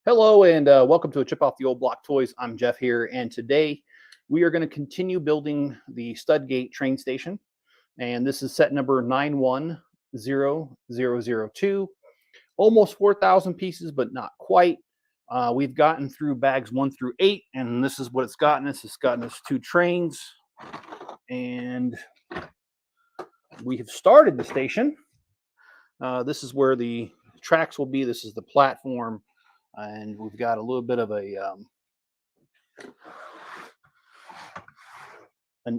Hello and welcome to a Chip Off the Old Block Toys. I'm Jeff here, and today we are going to continue building the Studgate Train Station, and this is set number 910002. Almost 4,000 pieces, but not quite. We've gotten through bags 1 through 8, and this is what it's gotten us. It's gotten us 2 trains, and we have started the station. This is where the tracks will be. This is the platform. And we've got a little bit of an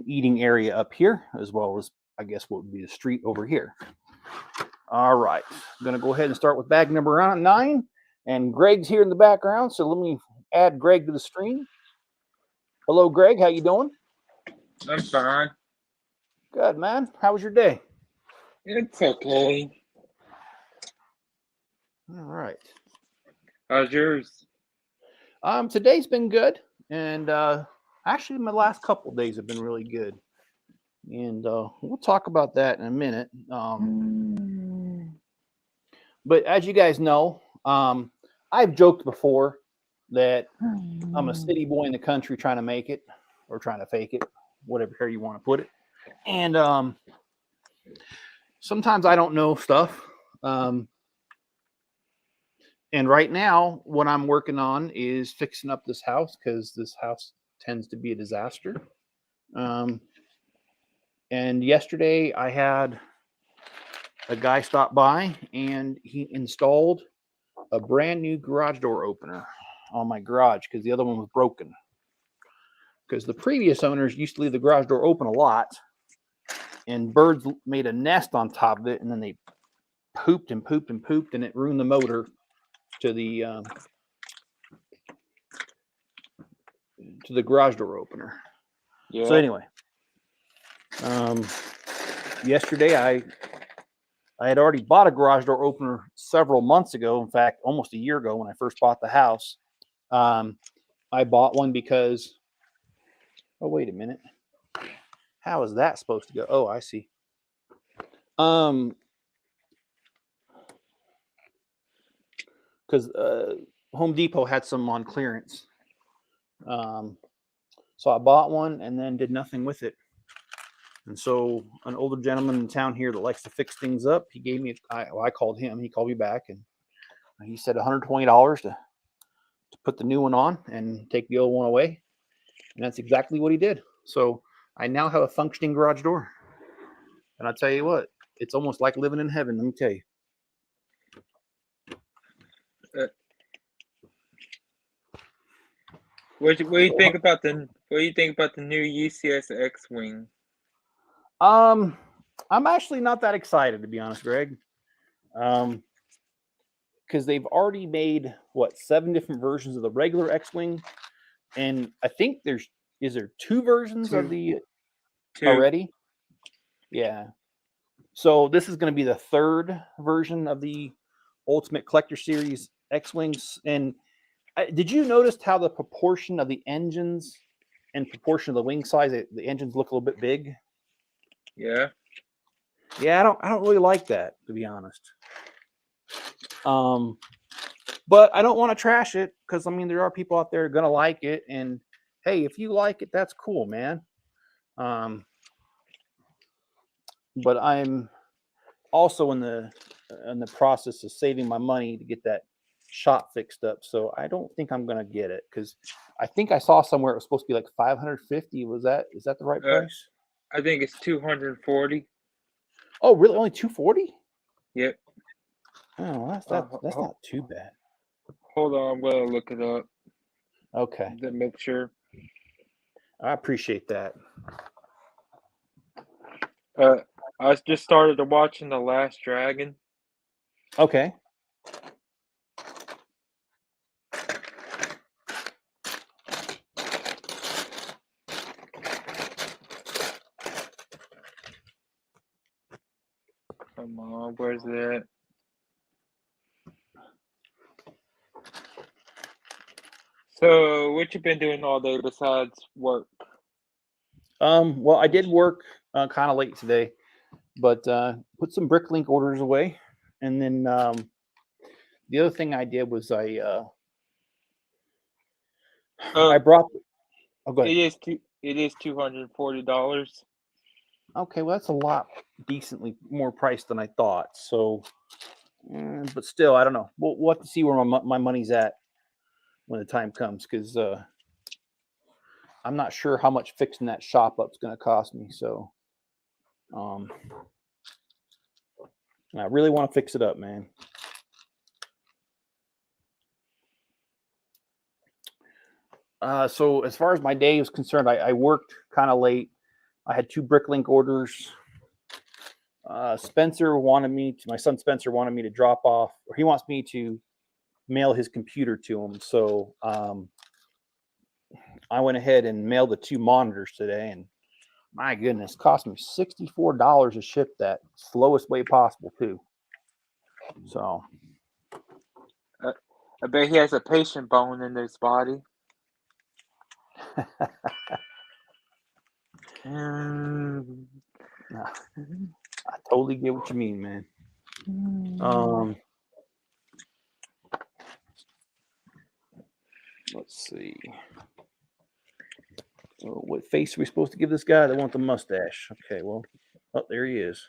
eating area up here, as well as, I guess, what would be the street over here. All right, I'm going to go ahead and start with bag number 9. And Greg's here in the background, so let me add Greg to the stream. Hello, Greg. How you doing? I'm fine. Good, man. How was your day? It's okay. All right. How's yours? Today's been good, and actually my last couple days have been really good, and we'll talk about that in a minute. But as you guys know, I've joked before that I'm a city boy in the country trying to make it, or trying to fake it, whatever here you want to put it. And sometimes I don't know stuff. And right now, what I'm working on is fixing up this house, because this house tends to be a disaster. And yesterday, I had a guy stop by, and he installed a brand new garage door opener on my garage, because the other one was broken. Because the previous owners used to leave the garage door open a lot, and birds made a nest on top of it, and then they pooped and pooped and pooped, and it ruined the motor to the garage door opener. Yeah. So anyway, yesterday I had already bought a garage door opener several months ago. In fact, almost a year ago when I first bought the house. I bought one because, oh, wait a minute. How is that supposed to go? Oh, I see. Because Home Depot had some on clearance. So I bought one and then did nothing with it. And so an older gentleman in town here that likes to fix things up, he gave me, I called him, he called me back, and he said $120 to put the new one on and take the old one away. And that's exactly what he did. So I now have a functioning garage door. And I tell you what, it's almost like living in heaven, let me tell you. What do you think about the new UCS X-Wing? I'm actually not that excited, to be honest, Greg. Because they've already made 7 different versions of the regular X-Wing, and I think is there 2 versions of the 2 already? Yeah. So this is going to be the 3rd version of the Ultimate Collector Series X-Wings. And did you notice how the proportion of the engines and proportion of the wing size, the engines look a little bit big? Yeah. Yeah, I don't really like that, to be honest. But I don't want to trash it, because I mean there are people out there going to like it, and hey, if you like it, that's cool, man. But I'm also in the process of saving my money to get that shop fixed up, so I don't think I'm gonna get it, because I think I saw somewhere it was supposed to be like $550. Is that the right price? I think it's $240. Oh, really? Only $240? Yep. Oh, that's not too bad. Hold on, I'm gonna look it up. Okay. To make sure. I appreciate that. I just started watching The Last Dragon. Okay. Come on, where's it? So, what you been doing all day besides work? Well, I did work kind of late today, but put some Bricklink orders away, and then the other thing I did was I I brought. Oh, go ahead. It is $240. Okay, well, that's a lot decently more price than I thought. So, but still, I don't know. We'll have to see where my money's at when the time comes, because I'm not sure how much fixing that shop up's going to cost me. So, um, I really want to fix it up, man. So as far as my day is concerned, I worked kind of late. I had 2 Bricklink orders. My son Spencer wanted me to drop off, or he wants me to mail his computer to him. So I went ahead and mailed the 2 monitors today, and my goodness, cost me $64 to ship that slowest way possible too. So I bet he has a patient bone in his body. nah, I totally get what you mean, man. Let's see. Oh, what face are we supposed to give this guy? They want the mustache. Okay, well, oh, there he is.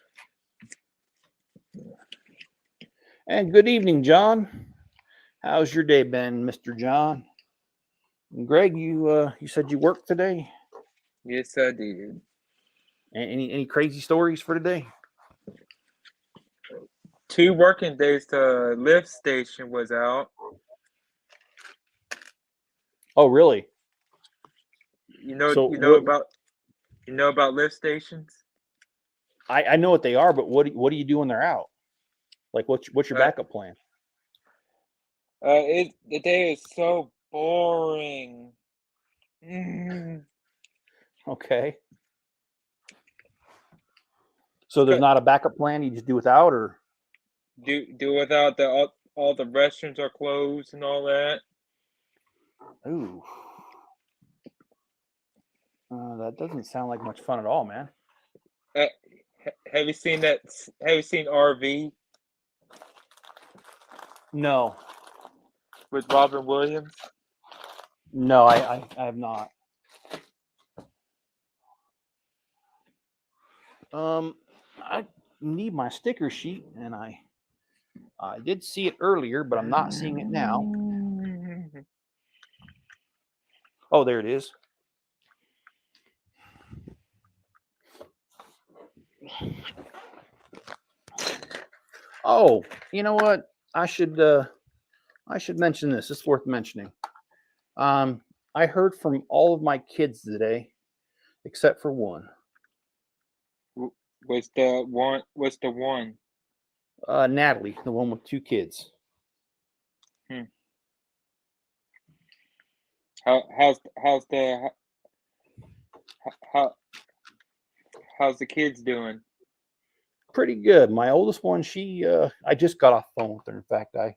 And good evening, John. How's your day been, Mr. John? And Greg, you said you worked today. Yes, I did. Any crazy stories for today? 2 working days, the lift station was out. Oh, really? So You what? know about lift stations? I know what they are, but what do you do when they're out? Like, what's your Uh, backup plan? the day is so boring. Mm. Okay. So there's not a backup plan. You just do without, or Do without all the restaurants are closed and all that. ooh, that doesn't sound like much fun at all, man. Have you seen that? Have you seen RV No, with Robin Williams? no, I have not. I need my sticker sheet, and I did see it earlier, but I'm not seeing it now. Oh, there it is. Oh, you know what? I should mention this. It's worth mentioning. I heard from all of my kids today, except for one. What's the one? What's the one? Natalie, the one with 2 kids. Hmm. How's the kids doing? Pretty good. My oldest one, I just got off the phone with her. In fact, I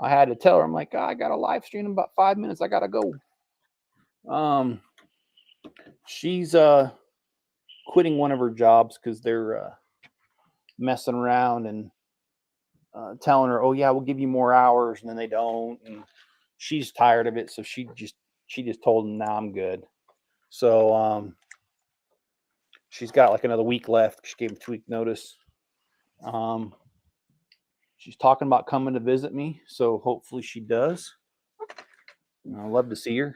had to tell her, I'm like, I got a live stream in about 5 minutes. I gotta go. She's quitting one of her jobs because they're messing around and telling her, oh yeah, we'll give you more hours, and then they don't. And she's tired of it, so she just told them, now I'm good. So she's got like another week left. She gave him 2-week notice. She's talking about coming to visit me, so hopefully she does. I'd love to see her.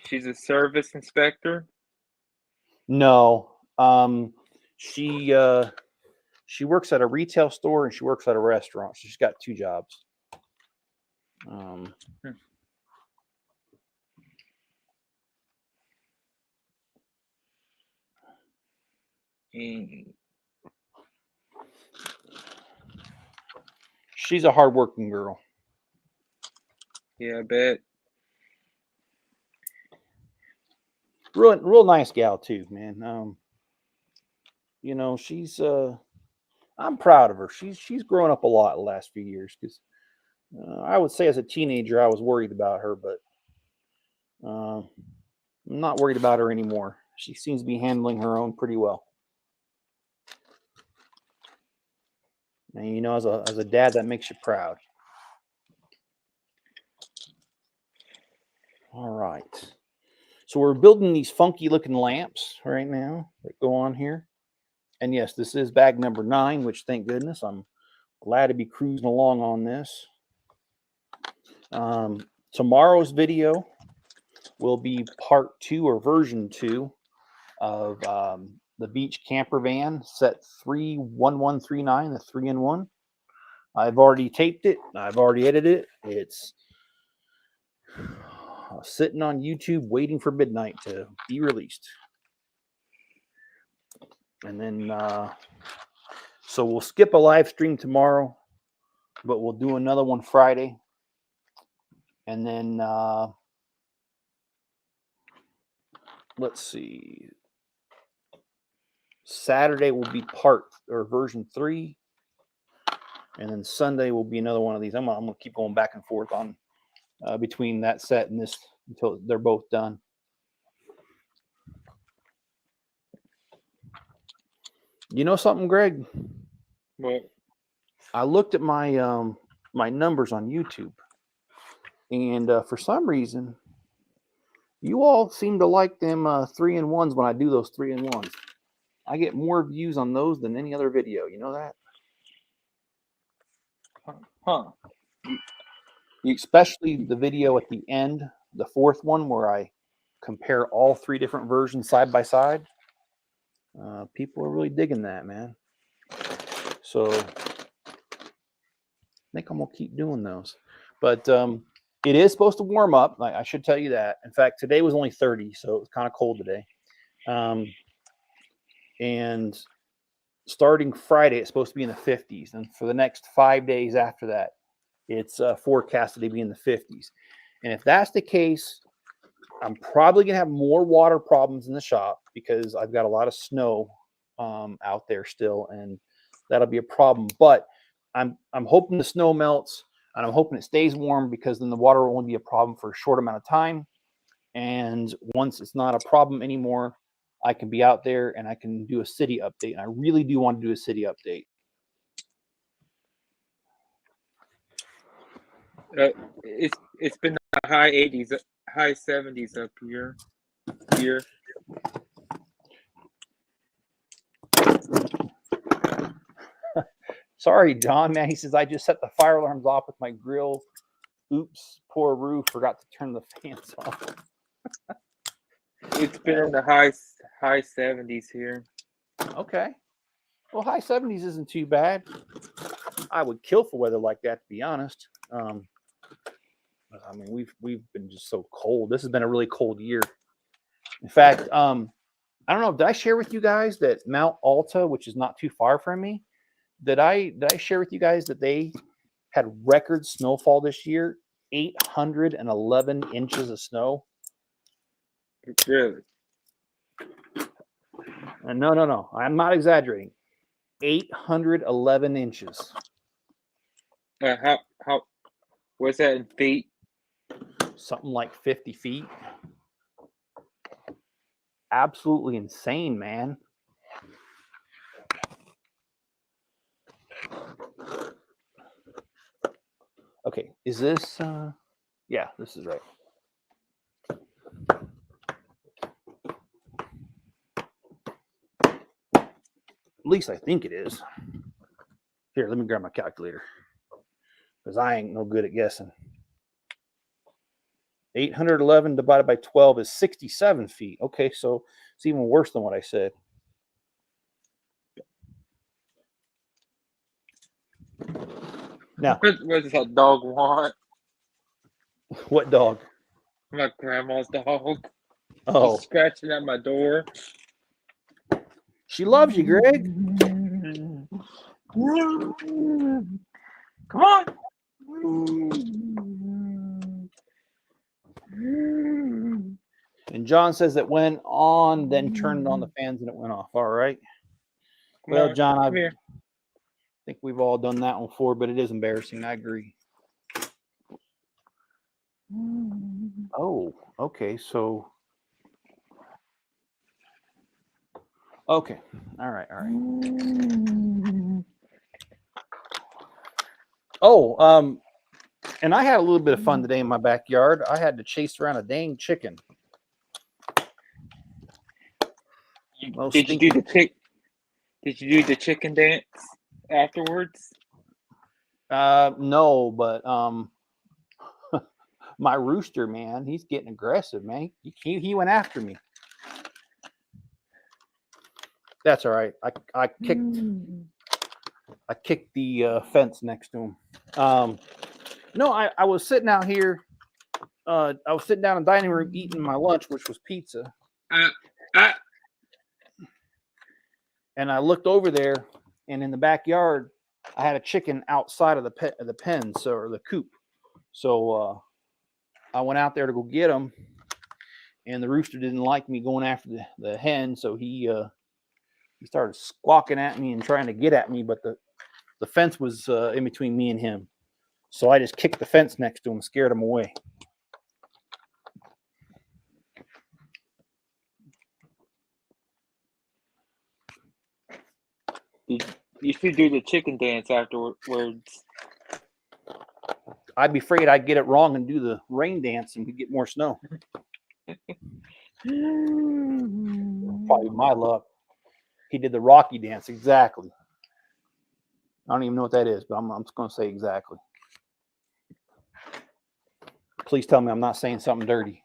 She's a service inspector. No, she works at a retail store and she works at a restaurant. So she's got 2 jobs. She's a hardworking girl. Yeah, I bet. Real nice gal too, man. She's I'm proud of her. She's grown up a lot the last few years, because I would say as a teenager I was worried about her, but I'm not worried about her anymore. She seems to be handling her own pretty well. And as a dad, that makes you proud. All right. So we're building these funky looking lamps right now that go on here. And yes, this is bag number 9, which thank goodness I'm glad to be cruising along on this. Tomorrow's video will be part 2 or version 2 of the beach camper van set 31139, the 3-in-1. I've already taped it. I've already edited it. It's sitting on YouTube waiting for midnight to be released. And then, so we'll skip a live stream tomorrow, but we'll do another one Friday. And then, let's see. Saturday will be part or version 3. And then Sunday will be another one of these. I'm gonna keep going back and forth on between that set and this until they're both done. You know something, Greg? What? I looked at my my numbers on YouTube, and for some reason, you all seem to like them 3-in-1s when I do those 3-in-1s. I get more views on those than any other video. You know that? Huh. Especially the video at the end, the 4th one, where I compare all 3 different versions side by side. People are really digging that, man. So I think I'm gonna keep doing those. But it is supposed to warm up. I should tell you that. In fact, today was only 30, so it was kind of cold today. And starting Friday, it's supposed to be in the 50s, and for the next 5 days after that, it's forecasted to be in the 50s. And if that's the case, I'm probably gonna have more water problems in the shop because I've got a lot of snow out there still, and that'll be a problem. But I'm hoping the snow melts, and I'm hoping it stays warm, because then the water will only be a problem for a short amount of time. And once it's not a problem anymore, I can be out there and I can do a city update. And I really do want to do a city update. It's been the high 80s, high 70s up here. Sorry, John, man. He says, I just set the fire alarms off with my grill. Oops, poor Roo, forgot to turn the fans off. It's been in the high 70s here. Okay. Well, high 70s isn't too bad. I would kill for weather like that, to be honest. I mean, we've been just so cold. This has been a really cold year. In fact, I don't know. Did I share with you guys that Mount Alta, which is not too far from me, did I share with you guys that they had record snowfall this year? 811 inches of snow. Really? No. I'm not exaggerating. 811 inches. How? What's that in feet? Something like 50 feet. Absolutely insane, man. Okay, is this yeah, this is right. At least I think it is. Here, let me grab my calculator, because I ain't no good at guessing. 811 divided by 12 is 67 feet. Okay, so it's even worse than what I said. Now, What does that dog want? what dog? My grandma's dog. Oh, She's scratching at my door. she loves you, Greg. Come on. And John says it went on, then turned on the fans and it went off. All right. Well, John, I think we've all done that one before, but it is embarrassing. I agree. Oh, okay. So, okay. All right. Oh, And I had a little bit of fun today in my backyard. I had to chase around a dang chicken. Most Did you do stinking- Did you do the chicken dance afterwards? No, but my rooster, man, he's getting aggressive, man. He went after me. That's all right. I kicked the fence next to him. No, I was sitting out here. I was sitting down in the dining room eating my lunch, which was pizza. And I looked over there, and in the backyard, I had a chicken outside of the pen, or the coop. So I went out there to go get him, and the rooster didn't like me going after the hen, so he started squawking at me and trying to get at me, but the fence was in between me and him. So I just kicked the fence next to him, scared him away. You should do the chicken dance afterwards. I'd be afraid I'd get it wrong and do the rain dance and we'd get more snow. Probably my luck. He did the Rocky dance exactly. I don't even know what that is, but I'm just going to say exactly. Please tell me I'm not saying something dirty.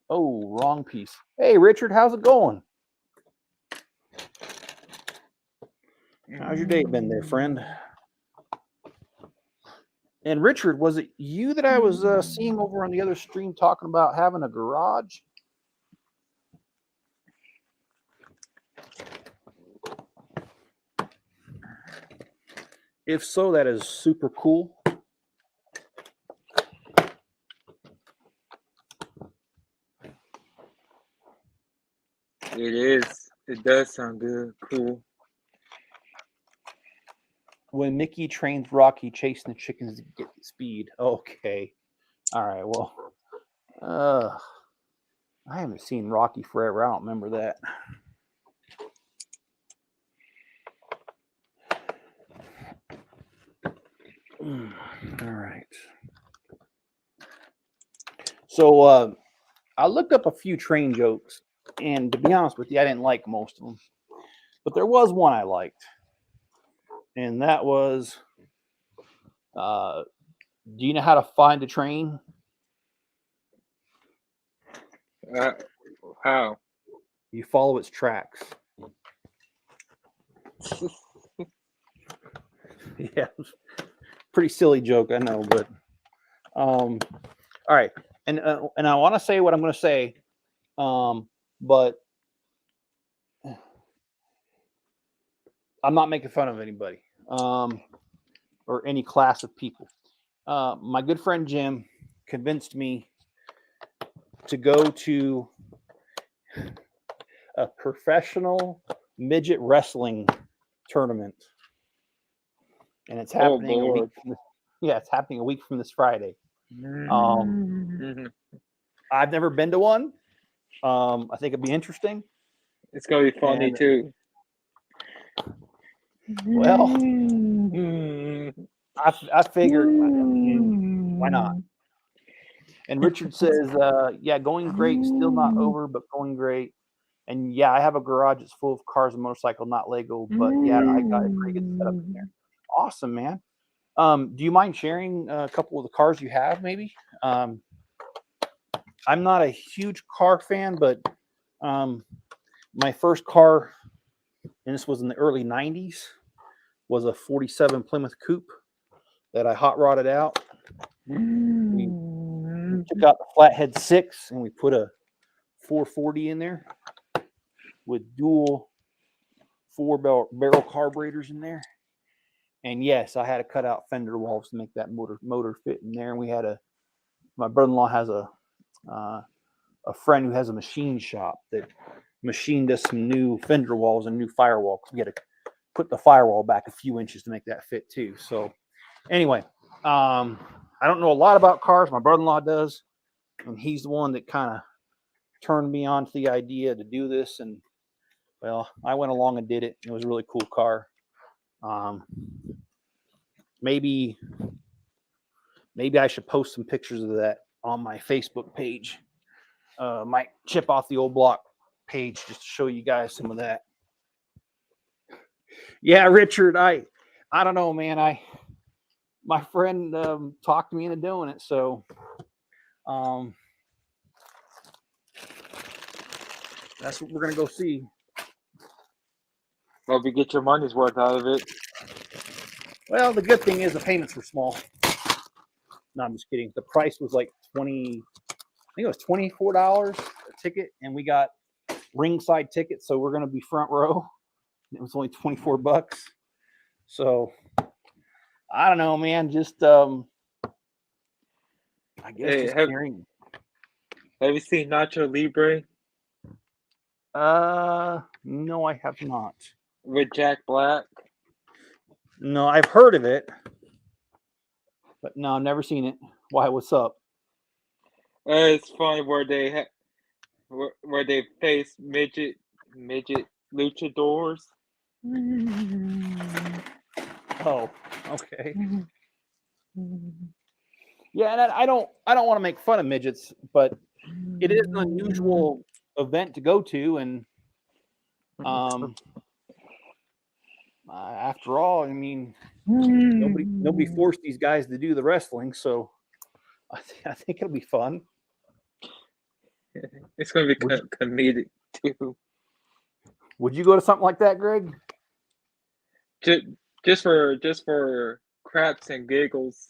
Oh, wrong piece. Hey, Richard, how's it going? How's your day been there, friend? And Richard, was it you that I was seeing over on the other stream talking about having a garage? If so, that is super cool. It is. It does sound good. Cool. When Mickey trains Rocky chasing the chickens to get speed. Okay. All right. Well, I haven't seen Rocky forever. I don't remember that. All right. So I looked up a few train jokes, and to be honest with you, I didn't like most of them. But there was one I liked, and that was, do you know how to find a train? How? You follow its tracks. Yeah, pretty silly joke, I know, but all right, and I want to say what I'm going to say, but I'm not making fun of anybody or any class of people. My good friend Jim convinced me to go to a professional midget wrestling tournament, and it's happening a week from it's happening a week from this Friday. I've never been to one. I think it'd be interesting. It's gonna be funny too. Well, I figured, why not? And Richard says, yeah, going great, still not over, but going great. And yeah, I have a garage that's full of cars and motorcycles, not Lego, but yeah, I got a pretty good setup in there. Awesome, man. Do you mind sharing a couple of the cars you have, maybe? I'm not a huge car fan, but my first car, and this was in the early 90s, was a 47 Plymouth Coupe that I hot rodded out. We took out the flathead 6 and we put a 440 in there with dual 4-barrel carburetors in there. And yes, I had to cut out fender walls to make that motor fit in there. And we had my brother-in-law has a friend who has a machine shop that machined us some new fender walls and new firewall. We had to put the firewall back a few inches to make that fit too. So anyway, I don't know a lot about cars. My brother-in-law does, and he's the one that kind of turned me on to the idea to do this. And Well, I went along and did it. It was a really cool car. Maybe I should post some pictures of that on my Facebook page. Might chip off the old block page just to show you guys some of that. Yeah, Richard, I don't know, man. My friend talked me into doing it, so that's what we're gonna go see. Hope you get your money's worth out of it. Well, the good thing is the payments were small. No, I'm just kidding. The price was like I think it was $24 a ticket, and we got ringside tickets, so we're gonna be front row. It was only $24. So I don't know, man. Just I guess Hey, just have carrying. you seen Nacho Libre No, I have not. with Jack Black? No, I've heard of it, but no, I've never seen it. Why? What's up? It's funny where they face midget luchadors. Oh, okay. Yeah, and I don't want to make fun of midgets, but it is an unusual event to go to, and after all, I mean, nobody forced these guys to do the wrestling, so I think it'll be fun. It's going to be comedic too. Would you go to something like that, Greg? Just for craps and giggles.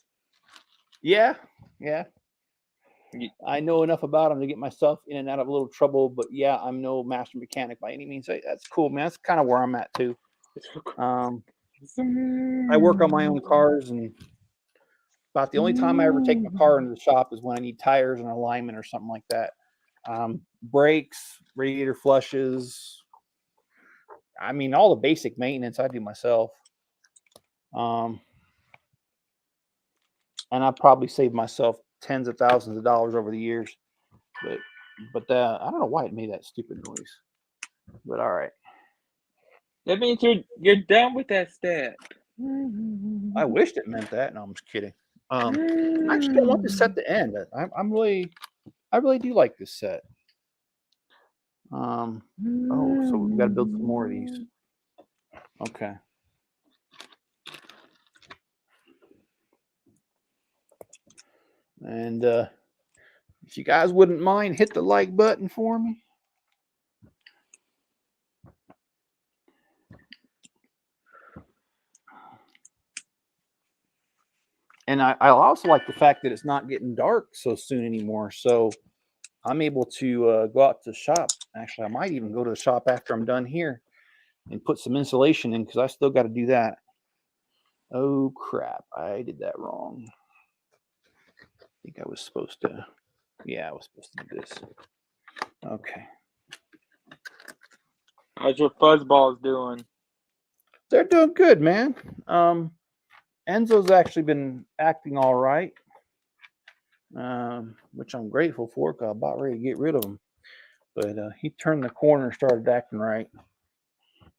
Yeah. Ye- I know enough about them to get myself in and out of a little trouble, but yeah, I'm no master mechanic by any means. That's cool, man. That's kind of where I'm at too. I work on my own cars, and about the only time I ever take my car into the shop is when I need tires and alignment or something like that. Brakes, radiator flushes. I mean, all the basic maintenance I do myself. And I probably saved myself tens of thousands of dollars over the years. But I don't know why it made that stupid noise. But all right. That means you're done with that step. I wished it meant that. No, I'm just kidding. I actually don't want this set to end. I really do like this set. Oh, so we got to build some more of these. Okay. And if you guys wouldn't mind, hit the like button for me. And I also like the fact that it's not getting dark so soon anymore. So I'm able to go out to the shop. Actually, I might even go to the shop after I'm done here and put some insulation in because I still got to do that. Oh, crap. I did that wrong. I think I was supposed to. Yeah, I was supposed to do this. Okay. How's your fuzzballs doing? They're doing good, man. Enzo's actually been acting all right, which I'm grateful for because I'm about ready to get rid of him. But he turned the corner and started acting right.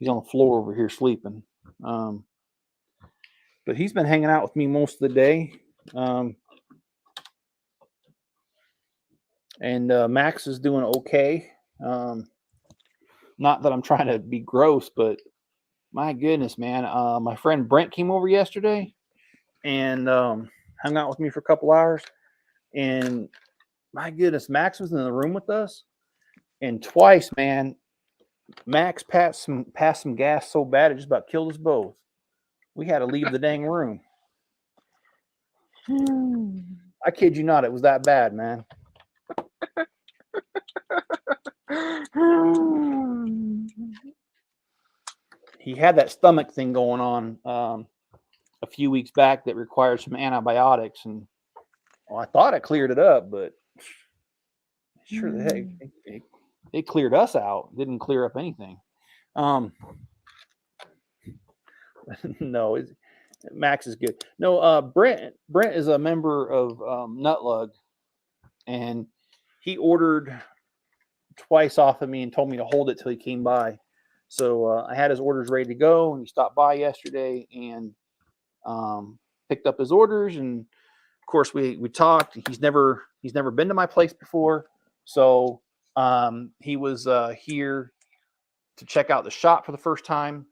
He's on the floor over here sleeping. But he's been hanging out with me most of the day. And Max is doing okay. Not that I'm trying to be gross, but my goodness, man. My friend Brent came over yesterday and hung out with me for a couple hours. And my goodness, Max was in the room with us. And twice, man, Max passed some gas so bad it just about killed us both. We had to leave the dang room. I kid you not, it was that bad, man. He had that stomach thing going on a few weeks back that required some antibiotics, and I thought I cleared it up, but sure the heck it cleared us out. It didn't clear up anything. No, Max is good. No, Brent is a member of Nutlug, and he ordered twice off of me and told me to hold it till he came by. So I had his orders ready to go, and he stopped by yesterday and picked up his orders. And of course, we talked. He's never been to my place before, so he was here to check out the shop for the first time,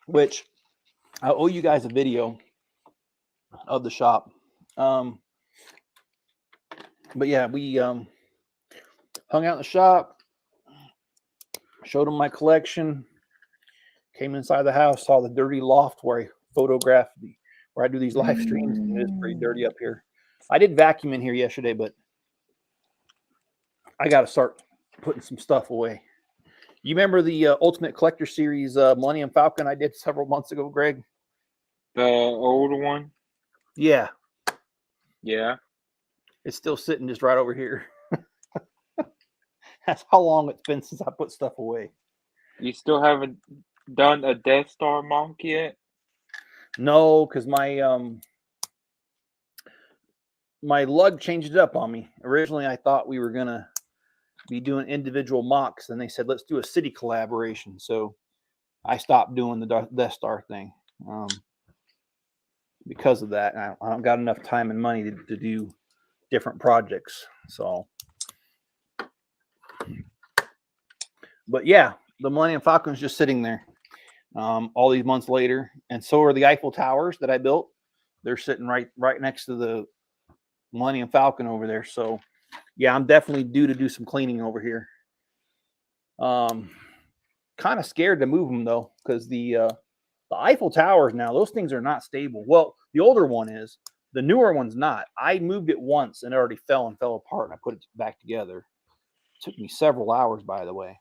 which I owe you guys a video of the shop. But yeah, we hung out in the shop, showed him my collection, came inside the house, saw the dirty loft where I photograph where I do these live streams. And it is pretty dirty up here. I did vacuum in here yesterday, but I got to start putting some stuff away. You remember the Ultimate Collector Series Millennium Falcon I did several months ago, Greg? The old one? Yeah. Yeah. It's still sitting just right over here. That's how long it's been since I put stuff away. You still haven't done a Death Star monk yet? No, because my lug changed it up on me. Originally, I thought we were gonna be doing individual mocks, and they said let's do a city collaboration. So I stopped doing the Death Star thing because of that. I don't got enough time and money to do different projects. So, but yeah, the Millennium Falcon's just sitting there all these months later, and so are the Eiffel Towers that I built. They're sitting right next to the Millennium Falcon over there. So yeah, I'm definitely due to do some cleaning over here. Kind of scared to move them though, because the Eiffel Towers now, those things are not stable. Well, the older one is, the newer one's not. I moved it once and it already fell apart, and I put it back together. It took me several hours, by the way.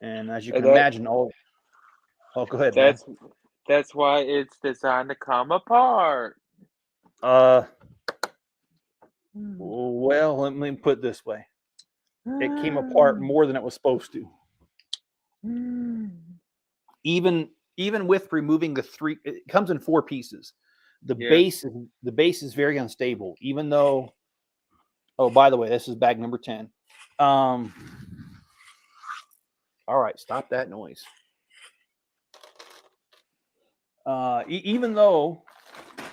And as you can imagine, go ahead, man. That's why it's designed to come apart. Well, let me put it this way. It came apart more than it was supposed to. Even with removing the three, it comes in 4 pieces. The base is very unstable, even though, oh, by the way, this is bag number 10. All right, stop that noise. Even though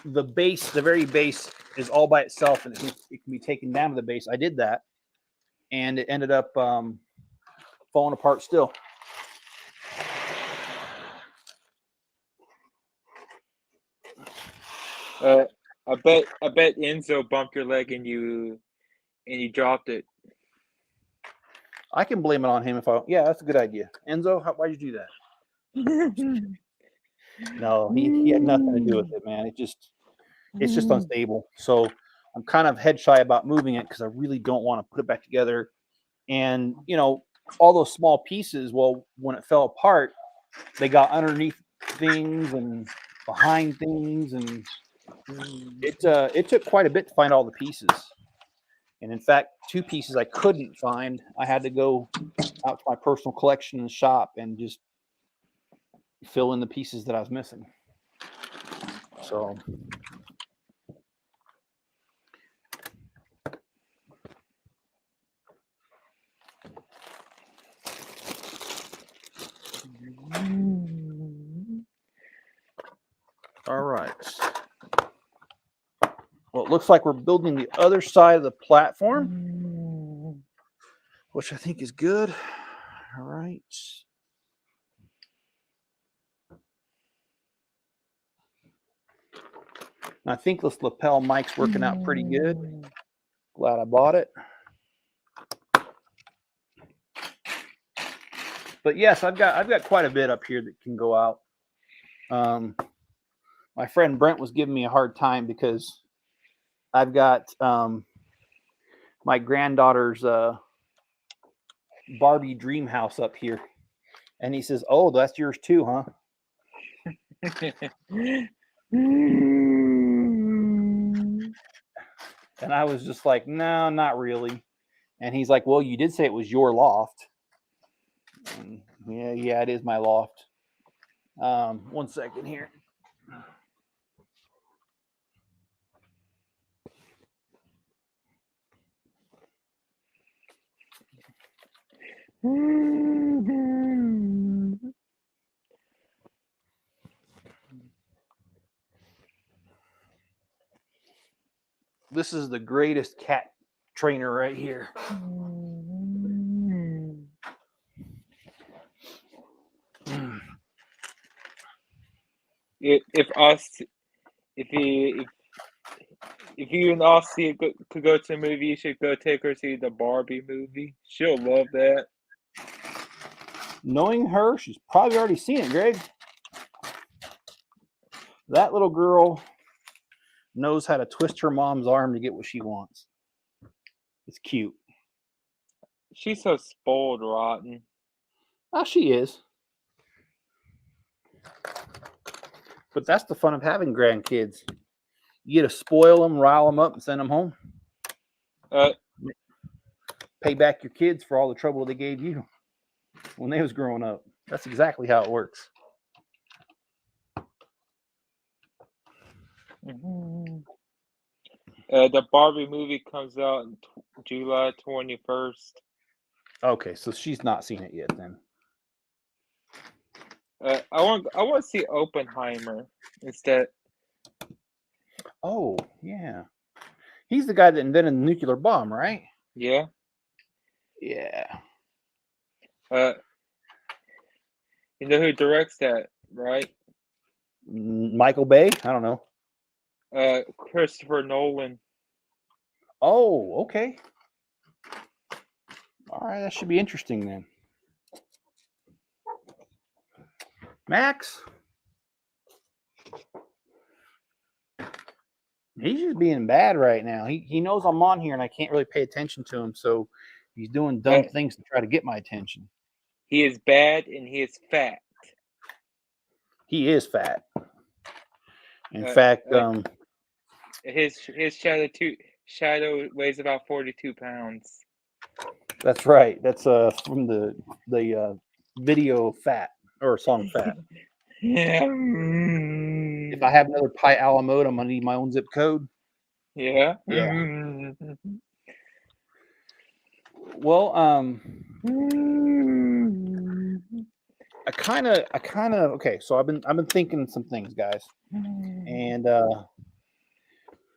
the very base is all by itself and it can be taken down to the base, I did that, and it ended up falling apart still. I bet Enzo bumped your leg and you dropped it. I can blame it on him yeah, that's a good idea. Enzo, why'd you do that? No, he had nothing to do with it, man. It's just unstable. So I'm kind of head shy about moving it because I really don't want to put it back together. And all those small pieces, well, when it fell apart, they got underneath things and behind things, and it took quite a bit to find all the pieces. And in fact, 2 pieces I couldn't find. I had to go out to my personal collection in the shop and just fill in the pieces that I was missing. So all right. Well, it looks like we're building the other side of the platform, which I think is good. All right. I think this lapel mic's working out pretty good. Glad I bought it. But yes, I've got quite a bit up here that can go out. My friend Brent was giving me a hard time because I've got my granddaughter's Barbie dream house up here, and he says, "Oh, that's yours too, huh?" And I was just like, "No, not really." And he's like, "Well, you did say it was your loft." And yeah, it is my loft. 1 second here. This is the greatest cat trainer right here. If you and Aussie could go to a movie, you should go take her to see the Barbie movie. She'll love that. Knowing her, she's probably already seen it, Greg. That little girl knows how to twist her mom's arm to get what she wants. It's cute. She's so spoiled rotten. Oh, she is. But that's the fun of having grandkids. You get to spoil them, rile them up, and send them home. Pay back your kids for all the trouble they gave you when they was growing up. That's exactly how it works. The Barbie movie comes out on July 21st. Okay, so she's not seen it yet then. I want to see Oppenheimer instead. Oh, yeah. He's the guy that invented the nuclear bomb, right? Yeah. Yeah. You know who directs that, right? Michael Bay? I don't know. Christopher Nolan. Oh, okay. All right, that should be interesting then. Max? He's just being bad right now. He knows I'm on here and I can't really pay attention to him, so he's doing dumb things to try to get my attention. He is bad and he is fat. He is fat. In fact, his shadow weighs about 42 pounds. That's right. That's from the video Fat or song Fat. Yeah. If I have another pie a la mode, I'm gonna need my own zip code. Yeah. Yeah. Well, I kind of okay. So I've been thinking some things, guys, and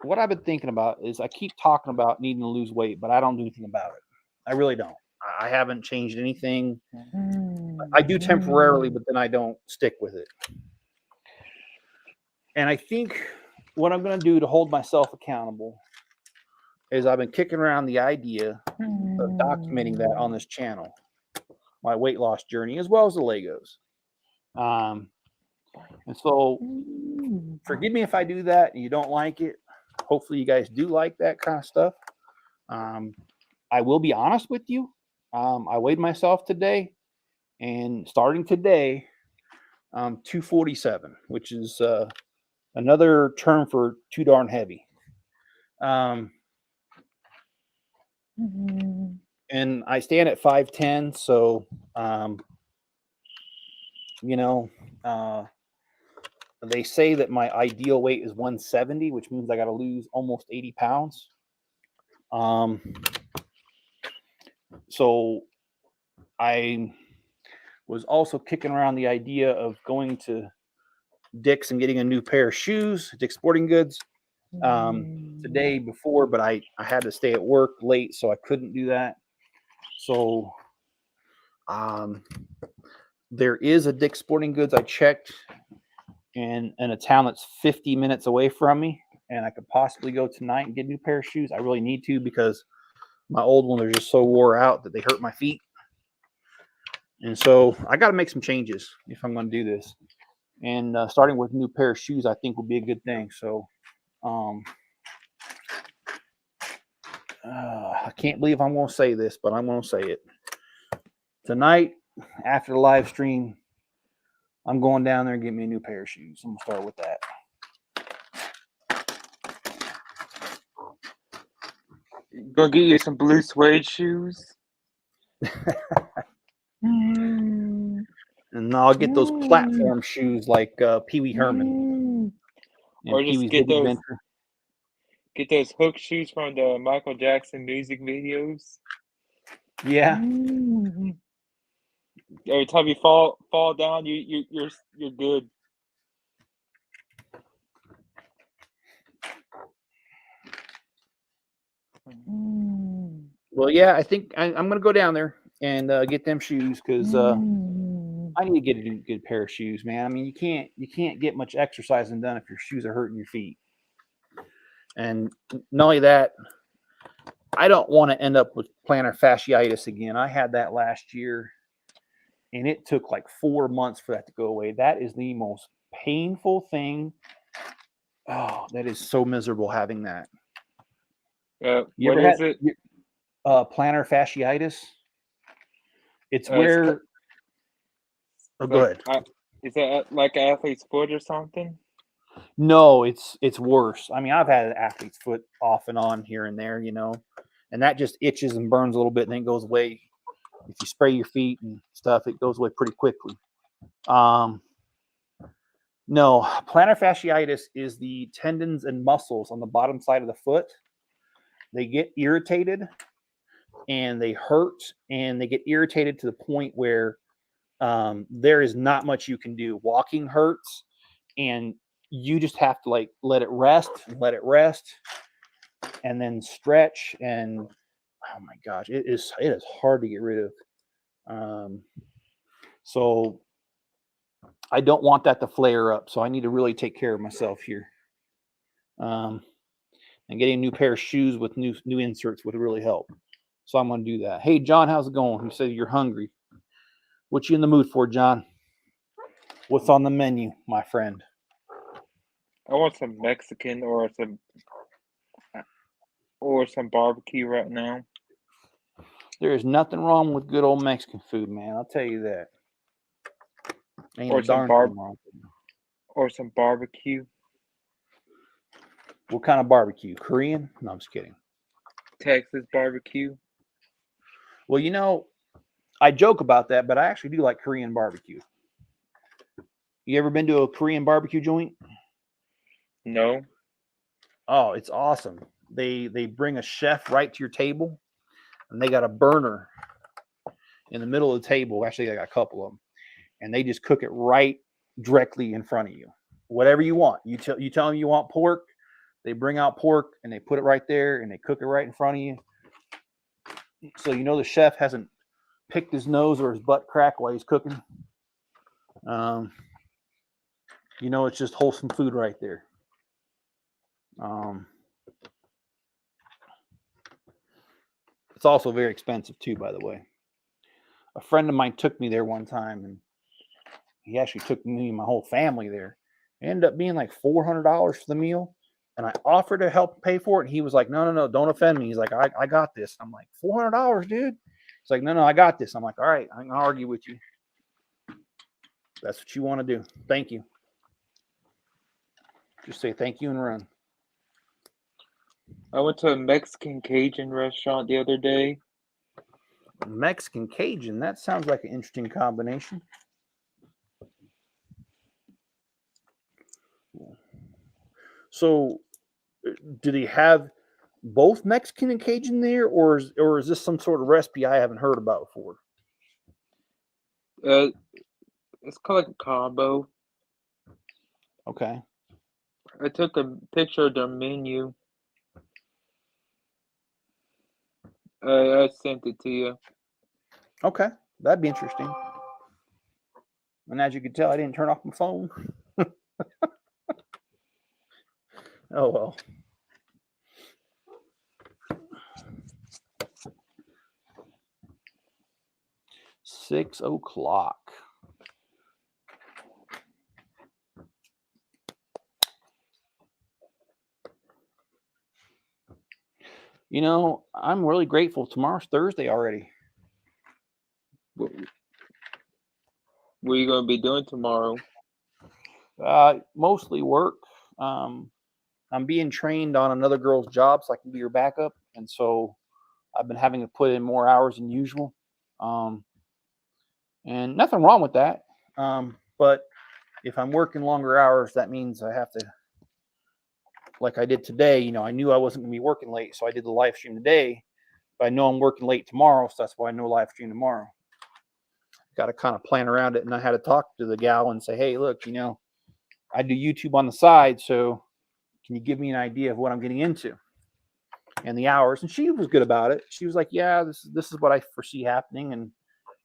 what I've been thinking about is I keep talking about needing to lose weight, but I don't do anything about it. I really don't. I haven't changed anything. I do temporarily, but then I don't stick with it. And I think what I'm going to do to hold myself accountable is I've been kicking around the idea of documenting that on this channel, my weight loss journey, as well as the Legos. And so forgive me if I do that and you don't like it. Hopefully you guys do like that kind of stuff. I will be honest with you. I weighed myself today, and starting today, 247, which is another term for too darn heavy. And I stand at 5'10", so they say that my ideal weight is 170, which means I got to lose almost 80 pounds. So I was also kicking around the idea of going to Dick's and getting a new pair of shoes, Dick's Sporting Goods, today before, but I had to stay at work late, so I couldn't do that. So there is a Dick's Sporting Goods I checked in a town that's 50 minutes away from me, and I could possibly go tonight and get a new pair of shoes. I really need to because my old ones are just so wore out that they hurt my feet. And so I got to make some changes if I'm going to do this. And starting with a new pair of shoes, I think will be a good thing. So I can't believe I'm going to say this, but I'm going to say it. Tonight, after the live stream, I'm going down there and get me a new pair of shoes. I'm going to start with that. Go get you some blue suede shoes. And I'll get those platform shoes like Pee Wee Herman. Or just get those hook shoes from the Michael Jackson music videos. Yeah. Every time you fall down, you're good. Well, yeah, I think I'm going to go down there and get them shoes because I need to get a good pair of shoes, man. I mean, you can't get much exercising done if your shoes are hurting your feet. And not only that, I don't want to end up with plantar fasciitis again. I had that last year, and it took like 4 months for that to go away. That is the most painful thing. Oh, that is so miserable having that. You What ever is had it? plantar fasciitis? It's where. Oh, go ahead. Is that like athlete's foot or something? No, it's worse. I mean, I've had an athlete's foot off and on here and there, and that just itches and burns a little bit and then goes away. If you spray your feet and stuff, it goes away pretty quickly. No, plantar fasciitis is the tendons and muscles on the bottom side of the foot. They get irritated and they hurt, and they get irritated to the point where there is not much you can do. Walking hurts, and you just have to like let it rest, and then stretch. And oh my gosh, it is hard to get rid of. So I don't want that to flare up. So I need to really take care of myself here. And getting a new pair of shoes with new inserts would really help. So I'm going to do that. Hey, John, how's it going? You said you're hungry. What you in the mood for, John? What's on the menu, my friend? I want some Mexican or some barbecue right now. There is nothing wrong with good old Mexican food, man. I'll tell you that. Ain't Or a some darn thing wrong with it. Or some barbecue. What kind of barbecue? Korean? No, I'm just kidding. Texas barbecue. Well, I joke about that, but I actually do like Korean barbecue. You ever been to a Korean barbecue joint? No. Oh, it's awesome. They bring a chef right to your table, and they got a burner in the middle of the table. Actually, they got a couple of them, and they just cook it right directly in front of you. Whatever you want. You tell them you want pork, they bring out pork and they put it right there and they cook it right in front of you. So the chef hasn't picked his nose or his butt crack while he's cooking. It's just wholesome food right there. It's also very expensive too, by the way. A friend of mine took me there one time, and he actually took me and my whole family there. It ended up being like $400 for the meal, and I offered to help pay for it, and he was like, no, don't offend me. He's like, I got this. I'm like, $400, dude? He's like, no, I got this. I'm like, all right, I'm gonna argue with you. That's what you want to do. Thank you. Just say thank you and run. I went to a Mexican Cajun restaurant the other day. Mexican Cajun. That sounds like an interesting combination. So, do they have both Mexican and Cajun there, or is this some sort of recipe I haven't heard about before? It's called like a combo. Okay. I took a picture of their menu. I sent it to you. Okay, that'd be interesting. And as you can tell, I didn't turn off my phone. Oh well. Six o'clock. I'm really grateful. Tomorrow's Thursday already. What are you going to be doing tomorrow? Mostly work. I'm being trained on another girl's job so I can be her backup. And so I've been having to put in more hours than usual. And nothing wrong with that. But if I'm working longer hours, that means I have to, like I did today, I knew I wasn't going to be working late. So I did the live stream today. But I know I'm working late tomorrow. So that's why I know live stream tomorrow. got to kind of plan around it. And I had to talk to the gal and say, hey, look, I do YouTube on the side, so can you give me an idea of what I'm getting into and the hours? And she was good about it. She was like, yeah, this is what I foresee happening. And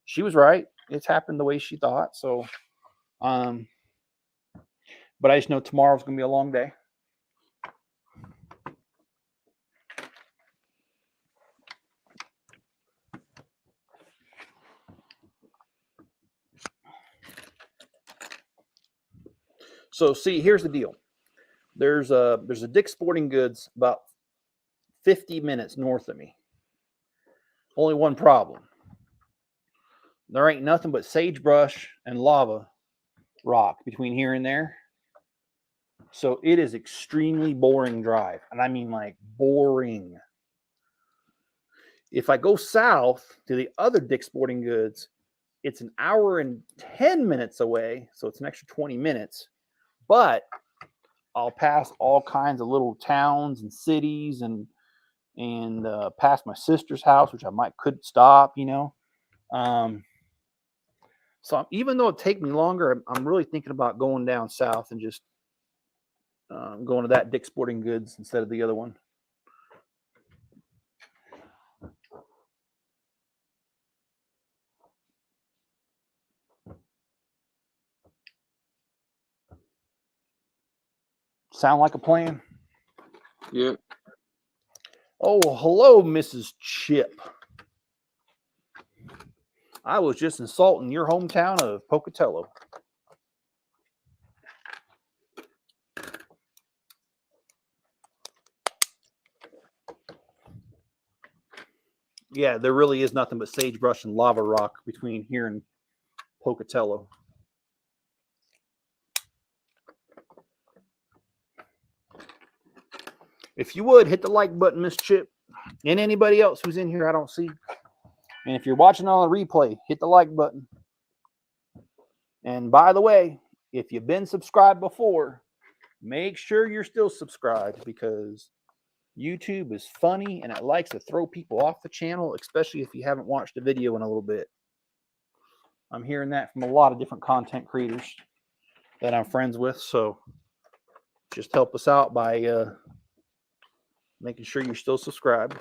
she was right. It's happened the way she thought. So, but I just know tomorrow's going to be a long day. So see, here's the deal. There's a Dick's Sporting Goods about 50 minutes north of me. Only one problem. There ain't nothing but sagebrush and lava rock between here and there. So it is extremely boring drive. And I mean like boring. If I go south to the other Dick's Sporting Goods, it's an hour and 10 minutes away. So it's an extra 20 minutes. But I'll pass all kinds of little towns and cities and past my sister's house, which I could stop, So even though it take me longer, I'm really thinking about going down south and just going to that Dick's Sporting Goods instead of the other one. Sound like a plan? Yep. Oh, hello, Mrs. Chip. I was just insulting your hometown of Pocatello. Yeah, there really is nothing but sagebrush and lava rock between here and Pocatello. If you would, hit the like button, Miss Chip, and anybody else who's in here I don't see. And if you're watching on the replay, hit the like button. And by the way, if you've been subscribed before, make sure you're still subscribed because YouTube is funny and it likes to throw people off the channel, especially if you haven't watched a video in a little bit. I'm hearing that from a lot of different content creators that I'm friends with. So just help us out by making sure you're still subscribed.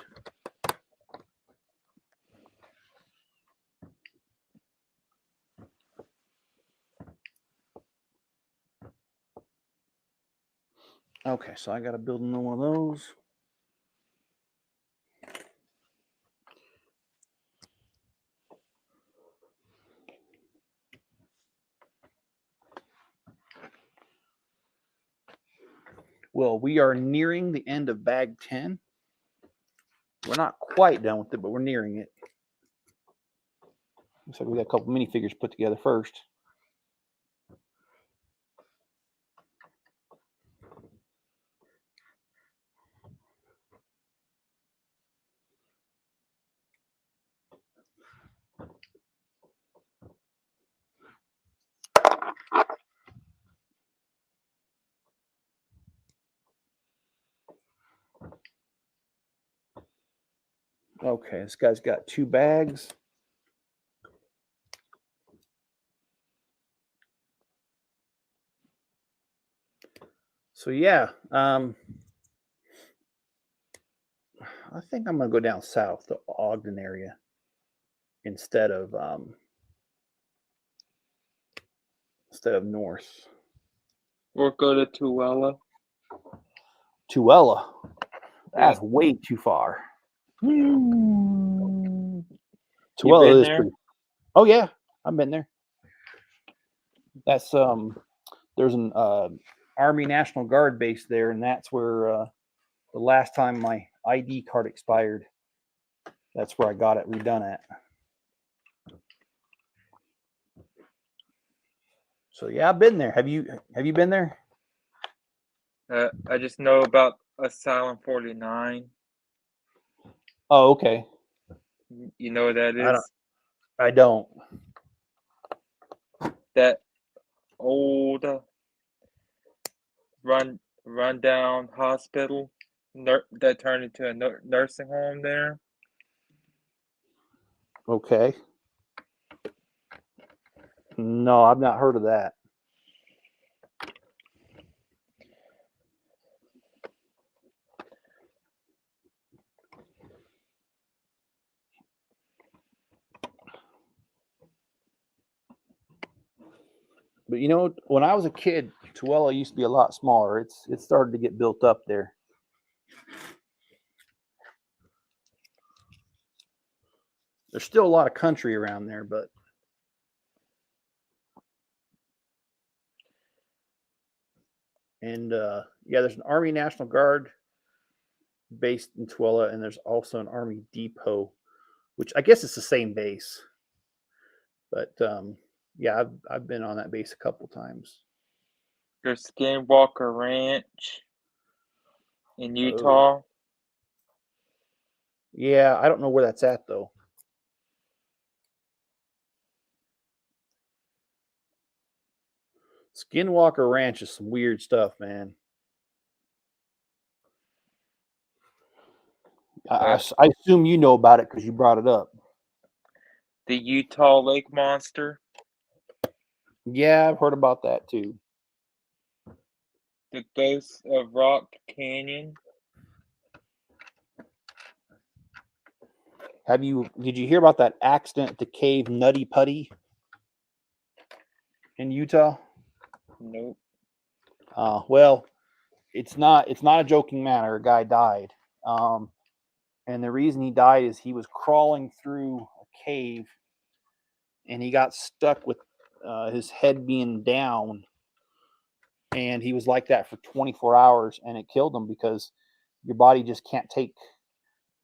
Okay, so I got to build another one of those. Well, we are nearing the end of bag 10. We're not quite done with it, but we're nearing it. Looks like we got a couple minifigures put together first. Okay, this guy's got 2 bags. So yeah, I think I'm gonna go down south to Ogden area instead of north. Or go to Tooele. Tooele. That's Yeah. way too far. You Tooele been is there? pretty. Oh yeah, I've been there. That's there's an Army National Guard base there, and that's where the last time my ID card expired, that's where I got it redone at. So yeah, I've been there. Have you been there? I just know about Asylum 49. Oh, okay. You know what that is? I don't. That old rundown hospital that turned into a nursing home there. Okay. No, I've not heard of that. But you know, when I was a kid, Tooele used to be a lot smaller. It started to get built up there. There's still a lot of country around there, but yeah, there's an Army National Guard based in Tooele, and there's also an Army depot, which I guess it's the same base. But yeah, I've been on that base a couple times. There's Skinwalker Ranch in Oh. Utah. Yeah, I don't know where that's at though. Skinwalker Ranch is some weird stuff, man. I assume you know about it because you brought it up. The Utah Lake Monster. Yeah, I've heard about that too. The Ghosts of Rock Canyon. Did you hear about that accident at the cave Nutty Putty in Utah? Nope. Well, it's not a joking matter. A guy died. And the reason he died is he was crawling through a cave and he got stuck with his head being down. And he was like that for 24 hours and it killed him because your body just can't take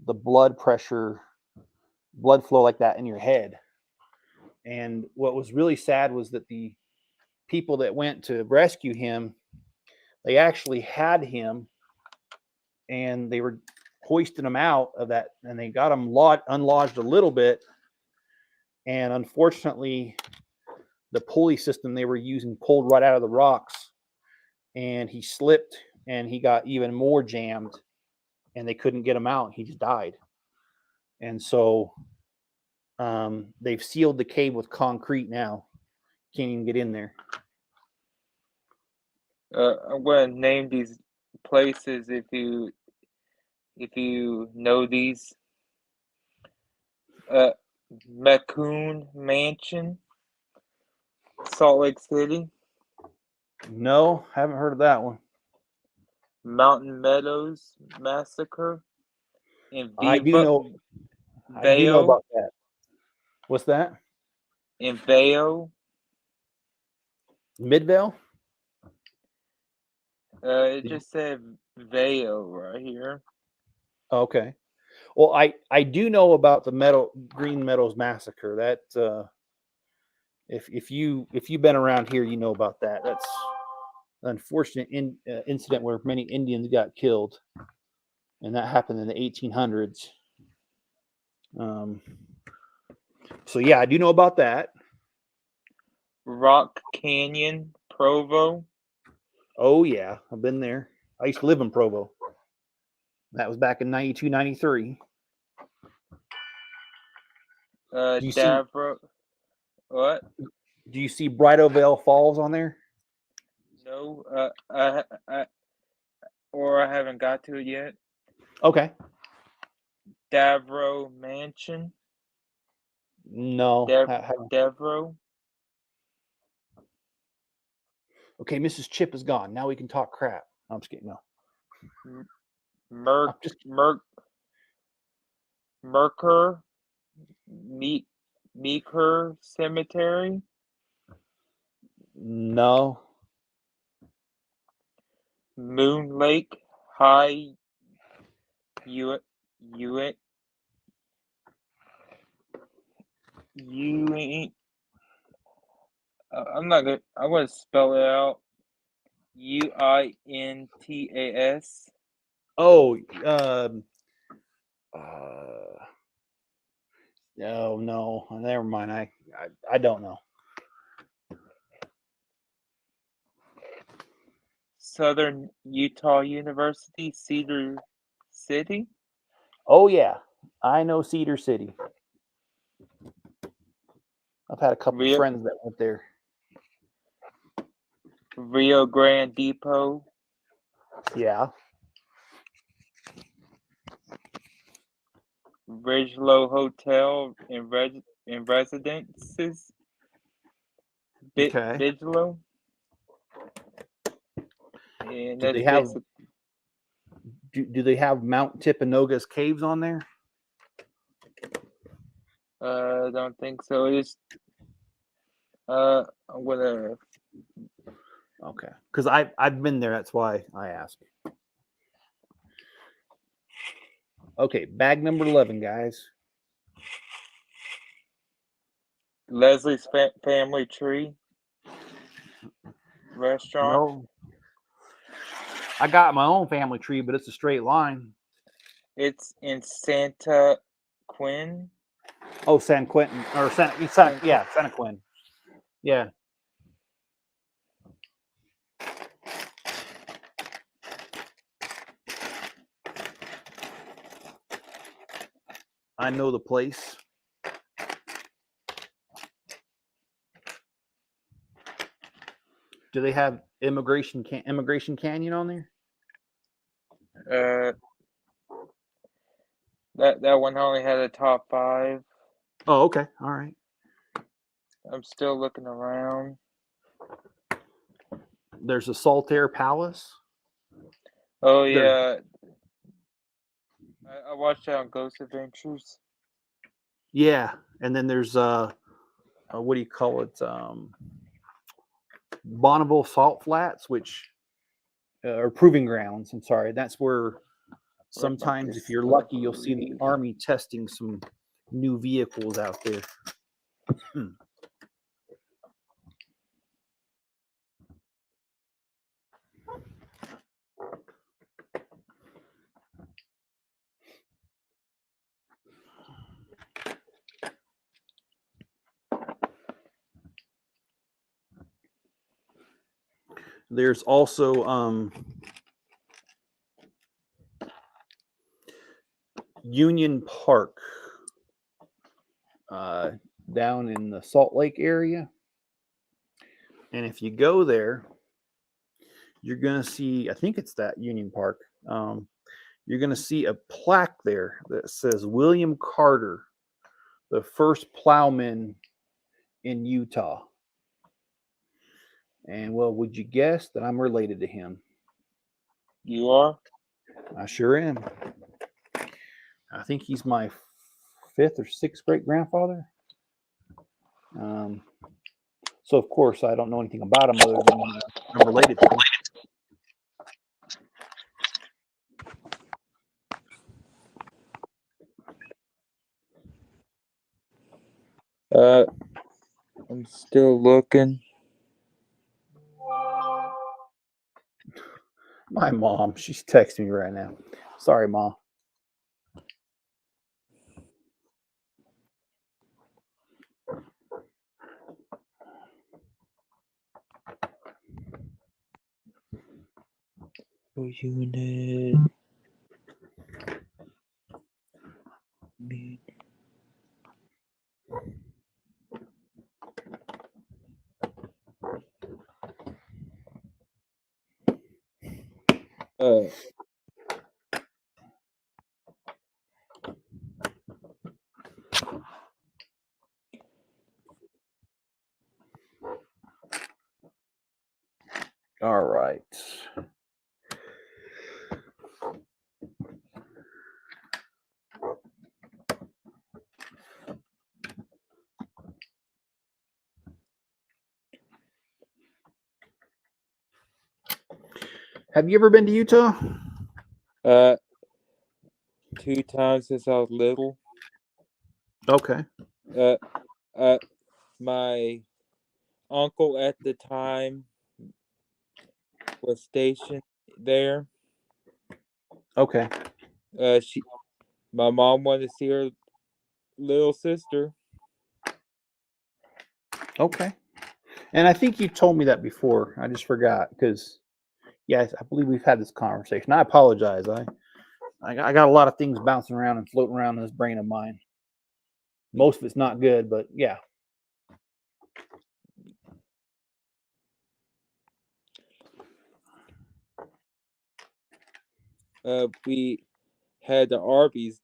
the blood flow like that in your head. And what was really sad was that the people that went to rescue him, they actually had him and they were hoisting him out of that, and they got him unlodged a little bit. And unfortunately, the pulley system they were using pulled right out of the rocks, and he slipped and he got even more jammed, and they couldn't get him out. He just died. And so they've sealed the cave with concrete now. Can't even get in there. I'm going to name these places if you know these. Maccoon Mansion, Salt Lake City. No, haven't heard of that one. Mountain Meadows Massacre in I do know about that. What's that? In Vail. Midvale? It just said Vail right here. Okay. Well, I do know about the Green Meadows Massacre. That if you've been around here, you know about that. That's an unfortunate incident where many Indians got killed, and that happened in the 1800s. So yeah, I do know about that. Rock Canyon, Provo. Oh yeah, I've been there. I used to live in Provo. That was back in 92, 93. Davro. What? Do you see Bright Vale Falls on there? No. I haven't got to it yet. Okay. Davro Mansion. No. Davro. Okay, Mrs. Chip is gone. Now we can talk crap. I'm just kidding. No. Mercer Meeker Cemetery. No. Moon Lake High You I'm not good. I'm going to spell it out. UINTAS. Oh, no, never mind. I don't know. Southern Utah University, Cedar City. Oh yeah, I know Cedar City. I've had a couple Rio, friends that went there. Rio Grande Depot, Yeah. Ridgelow Hotel and Residences, Okay. Bigelow, and Do that's they have basic. do they have Mount Tippinoga's caves on there? I don't think so. It's I'm gonna. Okay. Because I've been there, that's why I asked. Okay, bag number 11, guys. Leslie's Family Tree Restaurant. No. I got my own family tree, but it's a straight line. It's in Santa Quinn. Oh, San Quentin or Santa Quinn. Yeah. I know the place. Do they have Immigration Canyon on there? Uh, that one only had a top 5. Oh, okay. All right. I'm still looking around. There's a Saltaire Palace. Oh There. yeah, I watched that on Ghost Adventures. Yeah, and then there's what do you call it? Bonneville Salt Flats, which are proving grounds. I'm sorry. That's where sometimes, if you're lucky, you'll see the Army testing some new vehicles out there. There's also Union Park down in the Salt Lake area. And if you go there, you're going to see, I think it's that Union Park. You're going to see a plaque there that says William Carter, the first plowman in Utah. And well, would you guess that I'm related to him? You are? I sure am. I think he's my 5th or 6th great grandfather. So of course I don't know anything about him other than I'm related to him. I'm still looking. My mom, she's texting me right now. Sorry, Mom. Unit. All right. Have you ever been to Utah? 2 times since I was little. Okay. My uncle at the time was stationed there. Okay. My mom wanted to see her little sister. Okay. And I think you told me that before. I just forgot because, yes, I believe we've had this conversation. I apologize. I got a lot of things bouncing around and floating around in this brain of mine. Most of it's not good, but yeah. we had the Arby's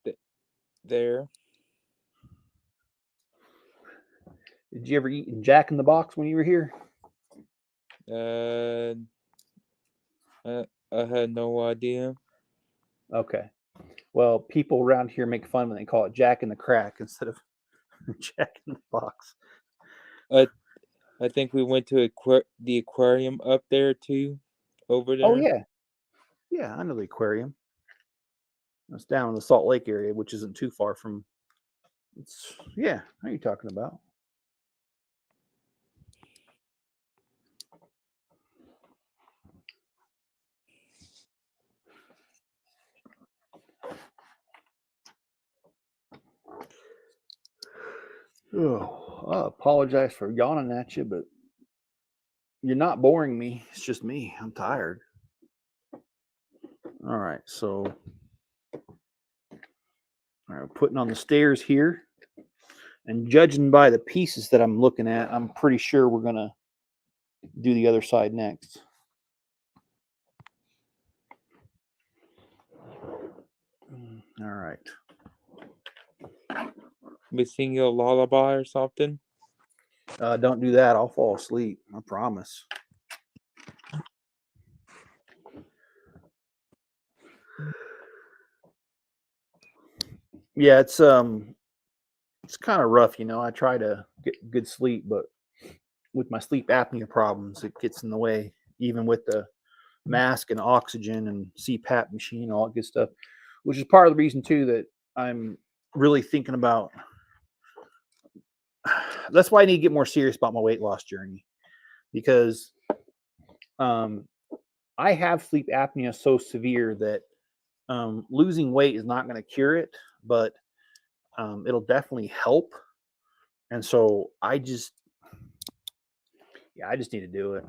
there. Did you ever eat Jack in the Box when you were here? Uh, I had no idea. Okay. Well, people around here make fun when they call it Jack in the Crack instead of Jack in the Box. I think we went to the aquarium up there too, over Oh there. yeah, yeah, I know the aquarium. It's down in the Salt Lake area, which isn't too far from. It's yeah. What are you talking about? Oh, I apologize for yawning at you, but you're not boring me. It's just me. I'm tired. All right, so all right, putting on the stairs here, and judging by the pieces that I'm looking at, I'm pretty sure we're gonna do the other side next. All right. We sing you a lullaby or something. Don't do that. I'll fall asleep. I promise. Yeah, it's kind of rough, you know. I try to get good sleep, but with my sleep apnea problems, it gets in the way, even with the mask and oxygen and CPAP machine, all that good stuff, which is part of the reason too that I'm really thinking about. That's why I need to get more serious about my weight loss journey because um, I have sleep apnea so severe that losing weight is not going to cure it, but it'll definitely help. And so I just need to do it.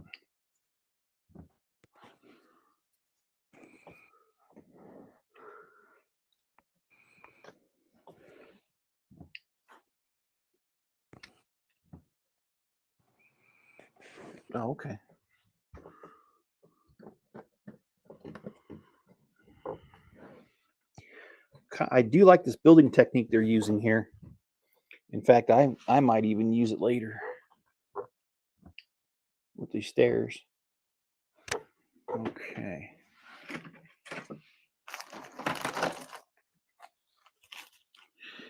Oh, okay. I do like this building technique they're using here. In fact, I might even use it later with these stairs. Okay.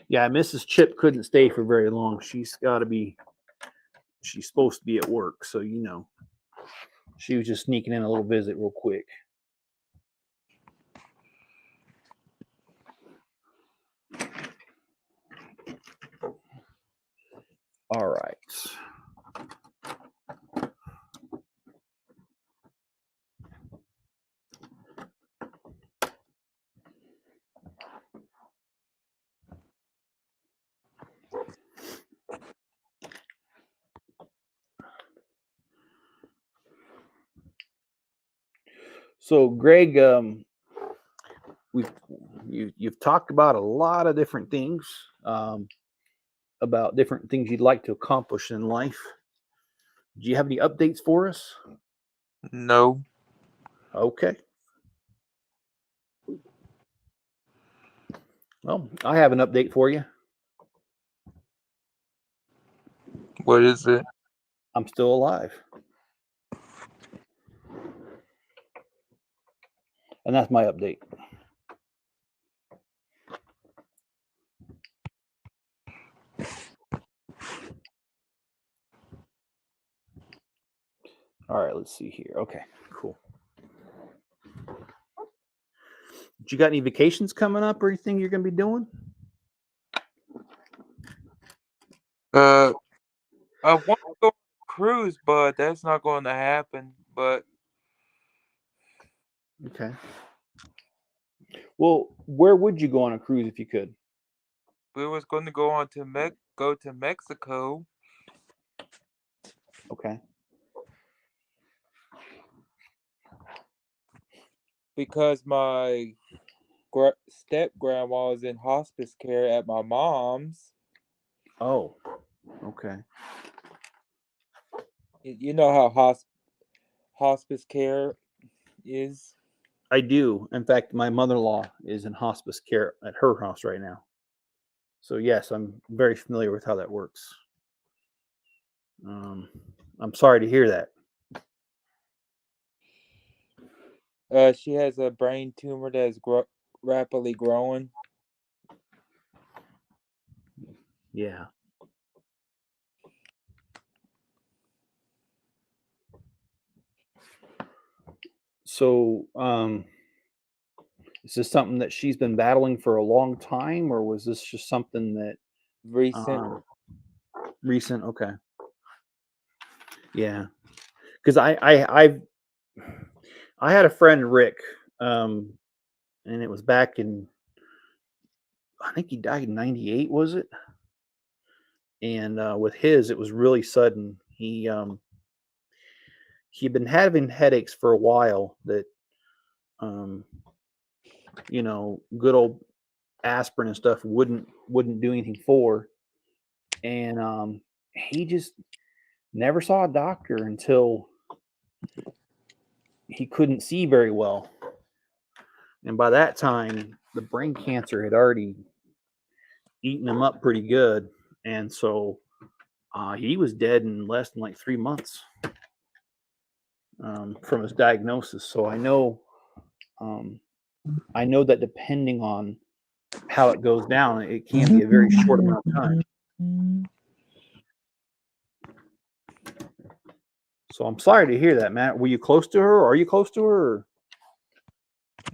Yeah, Mrs. Chip couldn't stay for very long. She's supposed to be at work, so you know. She was just sneaking in a little visit real quick. All right. So, Greg, you've talked about a lot of different things, about different things you'd like to accomplish in life. Do you have any updates for us? No. Okay. Well, I have an update for you. What is it? I'm still alive. And that's my update. All right, let's see here. Okay, cool. You got any vacations coming up or anything you're going to be doing? I want to go on a cruise, but that's not going to happen. But Okay. Well, where would you go on a cruise if you could? we was going to go on to go to Mexico. Okay. Because my step grandma is in hospice care at my mom's. Oh, okay. You know how hospice care is. I do. In fact, my mother-in-law is in hospice care at her house right now. So yes, I'm very familiar with how that works. Um, I'm sorry to hear that. She has a brain tumor that is rapidly growing. Yeah. So, is this something that she's been battling for a long time, or was this just something that Recent. um, recent? Okay. Yeah. Because I had a friend Rick, um, and it was back in, I think he died in '98, was it? And with his, it was really sudden. He'd been having headaches for a while that um, good old aspirin and stuff wouldn't do anything for, and he just never saw a doctor until he couldn't see very well, and by that time the brain cancer had already eaten him up pretty good, and so he was dead in less than like 3 months from his diagnosis. So um, I know that depending on how it goes down, it can be a very short amount of time. So I'm sorry to hear that, Matt. Were you close to her? Or are you close to her?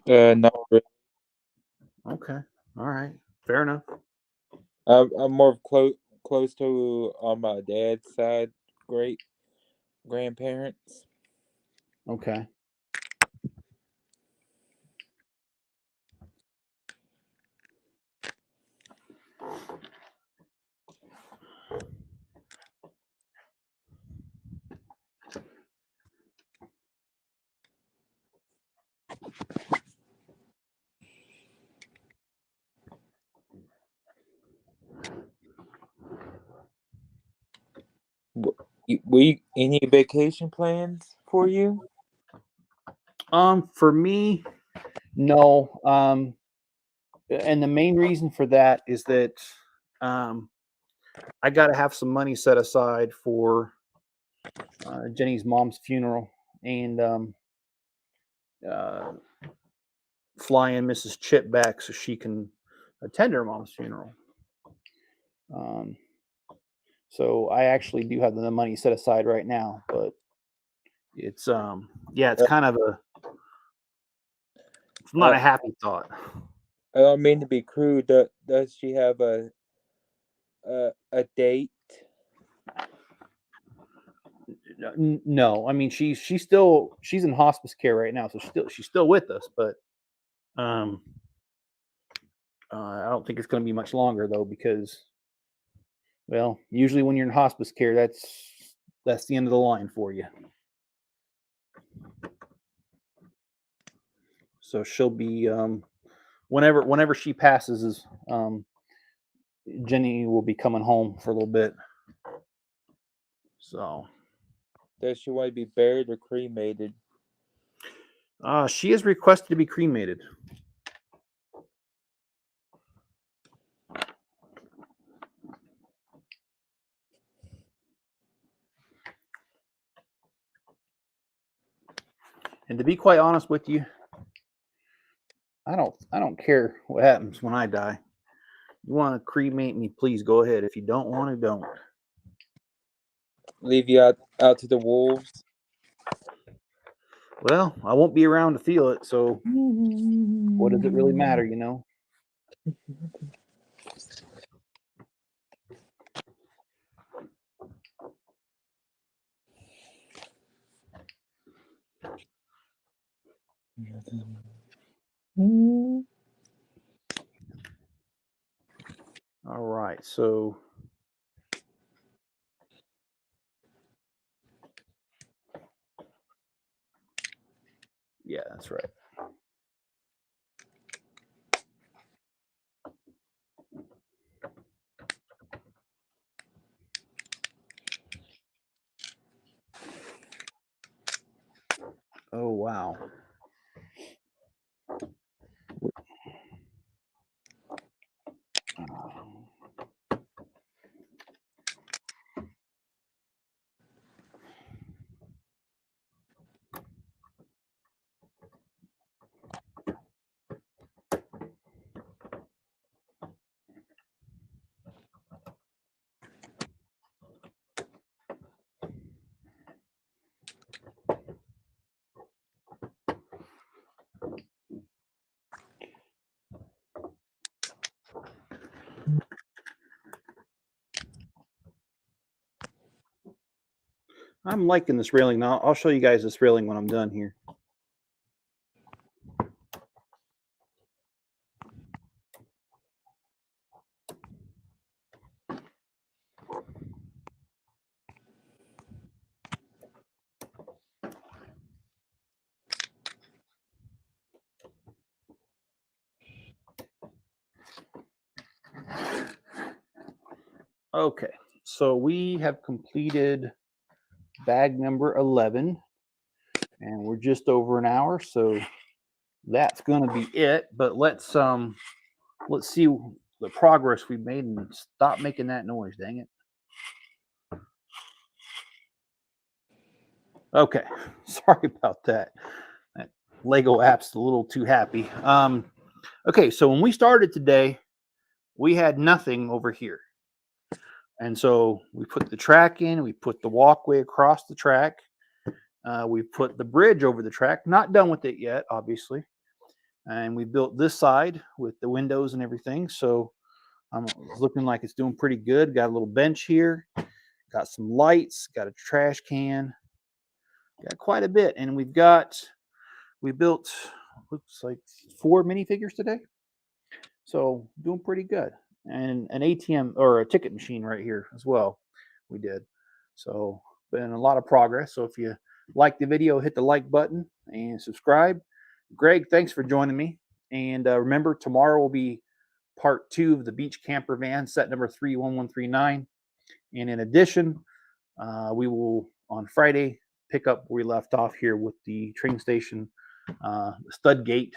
Not really. Okay. All right. Fair enough. I'm more close to on my dad's side, great grandparents. Okay. We any vacation plans for you? For me, no. And the main reason for that is that um, I got to have some money set aside for Jenny's mom's funeral and uh, flying Mrs. Chip back so she can attend her mom's funeral. Um, so I actually do have the money set aside right now, but it's yeah, it's kind of it's not Uh, a happy thought. I don't mean to be crude. Does she have a date? No, I mean she's in hospice care right now, so she's still with us, but um, I don't think it's going to be much longer though because well, usually when you're in hospice care, that's the end of the line for you. So she'll be whenever she passes is Jenny will be coming home for a little bit. So Does she want to be buried or cremated? she has requested to be cremated. And to be quite honest with you, I don't care what happens when I die. You want to cremate me, please go ahead. If you don't want to, don't. Leave you out to the wolves? Well, I won't be around to feel it, so what does it really matter, you know? All right, so yeah, that's right. Oh wow. I'm liking this railing now. I'll show you guys this railing when I'm done here. Okay, so we have completed bag number 11, and we're just over an hour, so that's going to be it. But let's see the progress we made, and stop making that noise, dang it. Okay, sorry about that. That Lego app's a little too happy. Okay, so when we started today, we had nothing over here. And so we put the track in, we put the walkway across the track, we put the bridge over the track, not done with it yet, obviously. And we built this side with the windows and everything. So it's looking like it's doing pretty good. Got a little bench here, got some lights, got a trash can, got quite a bit. And we built, looks like 4 minifigures today. So doing pretty good. And an ATM or a ticket machine right here as well. We did. So been a lot of progress. So if you like the video, hit the like button and subscribe. Greg, thanks for joining me. And remember, tomorrow will be part 2 of the beach camper van, set number 31139. And in addition, we will on Friday pick up where we left off here with the train station, Studgate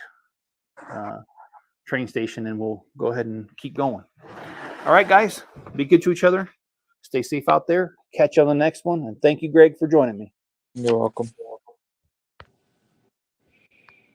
train station, and we'll go ahead and keep going. All right, guys, be good to each other. Stay safe out there. Catch you on the next one. And thank you, Greg, for joining me. You're welcome.